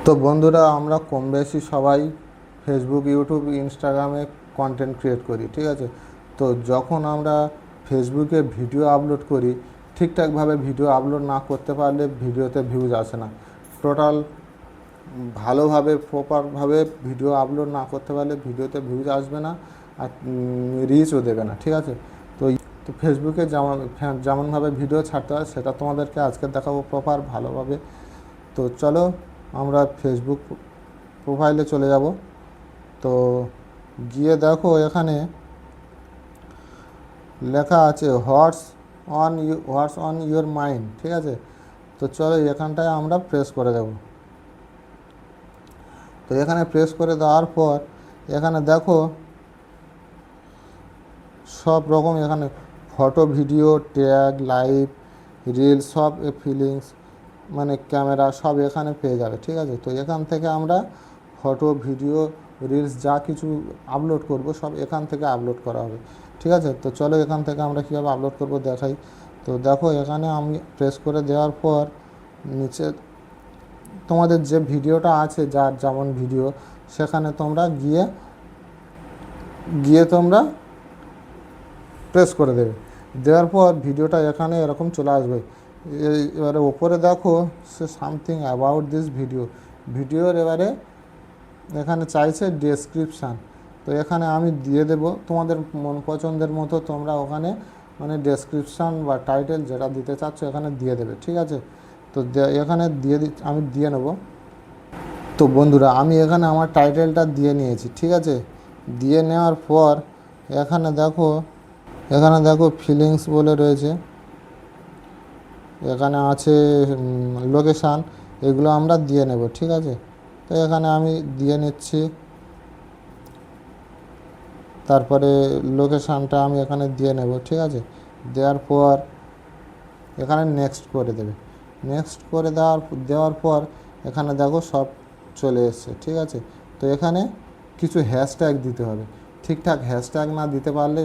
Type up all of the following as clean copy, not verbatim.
তো বন্ধুরা, আমরা কম বেশি সবাই ফেসবুক, ইউটিউব, ইনস্টাগ্রামে কন্টেন্ট ক্রিয়েট করি, ঠিক আছে। তো যখন আমরা ফেসবুকে ভিডিও আপলোড করি, ঠিকঠাকভাবে ভিডিও আপলোড না করতে পারলে ভিডিওতে ভিউজ আসে না। টোটাল ভালোভাবে প্রপারভাবে ভিডিও আপলোড না করতে পারলে ভিডিওতে ভিউজ আসবে না, আর রিচও দেবে না, ঠিক আছে। তো তো ফেসবুকে যেমনভাবে ভিডিও ছাড়তে হয় সেটা তোমাদেরকে আজকে দেখাবো প্রপার ভালোভাবে। তো চলো আমরা ফেসবুক প্রোফাইলে চলে যাব। তো গিয়ে দেখো এখানে লেখা আছে হোয়াটস অন ইউর মাইন্ড, ঠিক আছে। তো চলো এখানটায় আমরা প্রেস করে দেব। তো এখানে প্রেস করে দেওয়ার পর এখানে দেখো সব রকম এখানে photo, video, tag, live, reel, সব ফিলিংস মানে ক্যামেরা সব এখানে পেয়ে যাবে, ঠিক আছে। তো এখান থেকে আমরা ফটো, ভিডিও, রিলস যা কিছু আপলোড করব সব এখান থেকে আপলোড করা হবে, ঠিক আছে। তো চলো এখান থেকে আমরা কীভাবে আপলোড করব দেখাই। তো দেখো এখানে আমি প্রেস করে দেওয়ার পর নিচে তোমাদের যে ভিডিওটা আছে, যার যেমন ভিডিও, সেখানে তোমরা গিয়ে গিয়ে তোমরা প্রেস করে দেবে। দেওয়ার পর ভিডিওটা এখানে এরকম চলে আসবে। এবারে ওপরে দেখো সে সামথিং অ্যাবাউট দিস ভিডিওর এবারে এখানে চাইছে ডেসক্রিপশান। তো এখানে আমি দিয়ে দেব তোমাদের মন পছন্দের মতো, তোমরা ওখানে মানে ডেসক্রিপশান বা টাইটেল যেটা দিতে চাচ্ছ এখানে দিয়ে দেবে, ঠিক আছে। তো এখানে আমি দিয়ে নেব। তো বন্ধুরা, আমি এখানে আমার টাইটেলটা দিয়ে নিয়েছি, ঠিক আছে। দিয়ে নেওয়ার পর এখানে দেখো ফিলিংস বলে রয়েছে, এখানে আছে লোকেশান, এগুলো আমরা দিয়ে নেব, ঠিক আছে। তো এখানে আমি দিয়ে নিচ্ছি। তারপরে লোকেশানটা আমি এখানে দিয়ে নেব, ঠিক আছে। দেওয়ার পর এখানে নেক্সট করে দেবে। নেক্সট করে দেওয়ার পর এখানে দেখো সব চলে এসছে, ঠিক আছে। তো এখানে কিছু হ্যাশট্যাগ দিতে হবে। ঠিকঠাক হ্যাশট্যাগ না দিতে পারলে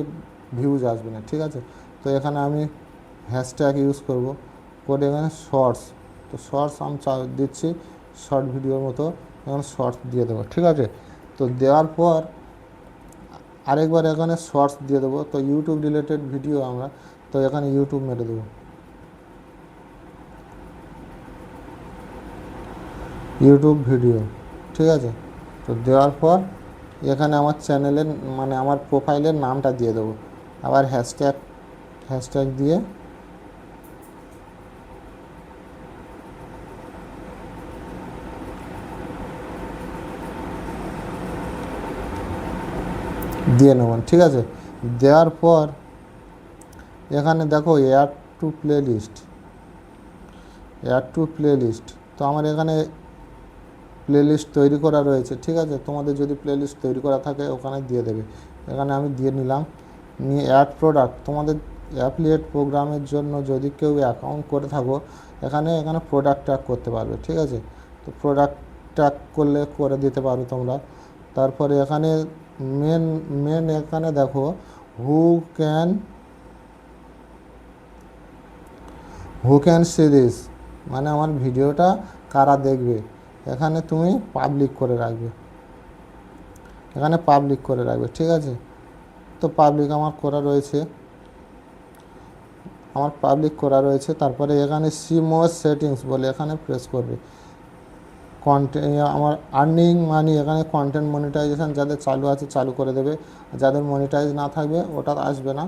ভিউজ আসবে না, ঠিক আছে। তো এখানে আমি হ্যাশট্যাগ ইউজ করব, করে এখানে শর্টস, তো শর্টস আমি দিচ্ছি শর্ট ভিডিওর মতো, এখানে শর্টস দিয়ে দেবো, ঠিক আছে। তো দেওয়ার পর আরেকবার এখানে শর্টস দিয়ে দেবো। তো ইউটিউব রিলেটেড ভিডিও আমরা, তো এখানে ইউটিউব মেরে দেবো, ইউটিউব ভিডিও, ঠিক আছে। তো দেওয়ার পর এখানে আমার চ্যানেলের মানে আমার প্রোফাইলের নামটা দিয়ে দেবো, আবার হ্যাশট্যাগ দিয়ে দিয়ে নেবেন, ঠিক আছে। দেওয়ার পর এখানে দেখো অ্যাড টু প্লে লিস্ট। তো আমার এখানে প্লে লিস্ট তৈরি করা রয়েছে, ঠিক আছে। তোমাদের যদি প্লে লিস্ট তৈরি করা থাকে ওখানে দিয়ে দেবে। এখানে আমি দিয়ে নিলাম। নিয়ে অ্যাড প্রোডাক্ট, তোমাদের অ্যাফিলিয়েট প্রোগ্রামের জন্য যদি কেউ অ্যাকাউন্ট করে থাকো এখানে প্রোডাক্ট ট্যাগ করতে পারবে, ঠিক আছে। তো প্রোডাক্ট ট্যাগ করে দিতে পারো তোমরা। তারপরে এখানে মেন এখানে দেখো হু ক্যান সি দিস, মানে আমার ভিডিওটা কারা দেখবে, এখানে তুমি পাবলিক করে রাখবে, ঠিক আছে। তো পাবলিক আমার করা রয়েছে। তারপরে এখানে সি মোর সেটিংস বলে এখানে প্রেস করবে। আমার আর্নিং মানি, এখানে কন্টেন্ট মনিটাইজেশান যাদের চালু আছে চালু করে দেবে, যাদের মনিটাইজ না থাকবে ওটা আসবে না,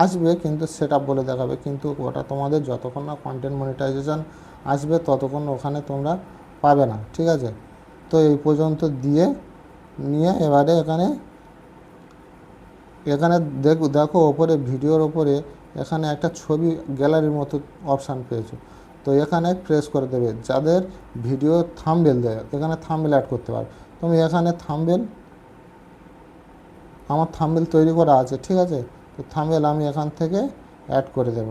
আসবে কিন্তু সেটা বলে দেখাবে, কিন্তু ওটা তোমাদের যতক্ষণ না কন্টেন্ট মনিটাইজেশান আসবে ততক্ষণ ওখানে তোমরা পাবে না, ঠিক আছে। তো এই পর্যন্ত দিয়ে নিয়ে এবারে এখানে দেখো ওপরে ভিডিওর ওপরে এখানে একটা ছবি গ্যালারির মতো অপশান পেয়েছো। তো এখানে প্রেস করে দেবে। যাদের ভিডিও থাম্বনেল দেয় এখানে থাম্বনেল অ্যাড করতে পারো। তুমি এখানে আমার থাম্বনেল তৈরি করা আছে, ঠিক আছে। তো থাম্বনেল আমি এখান থেকে অ্যাড করে দেব।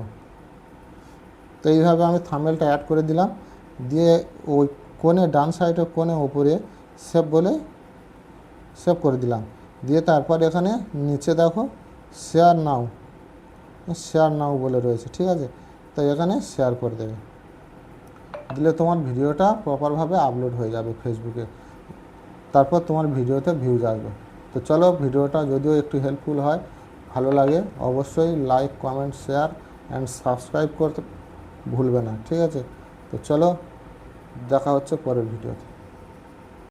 তো এইভাবে আমি থাম্বনেলটা অ্যাড করে দিলাম। দিয়ে ওই ডান সাইডে কোণে ওপরে সেভ করে দিলাম। দিয়ে তারপর এখানে নিচে দেখো শেয়ার নাও বলে রয়েছে, ঠিক আছে। তো এখানে শেয়ার করে দেবে। দিলে তোমার ভিডিওটা প্রপারভাবে আপলোড হয়ে যাবে ফেসবুকে, তারপর তোমার ভিডিওতে ভিউজ আসবে। তো চলো, ভিডিওটা যদিও একটু হেল্পফুল হয়, ভালো লাগে, অবশ্যই like, comment, share and subscribe করতে ভুলবে না, ঠিক আছে? তো চলো, দেখা হচ্ছে পরের ভিডিওতে।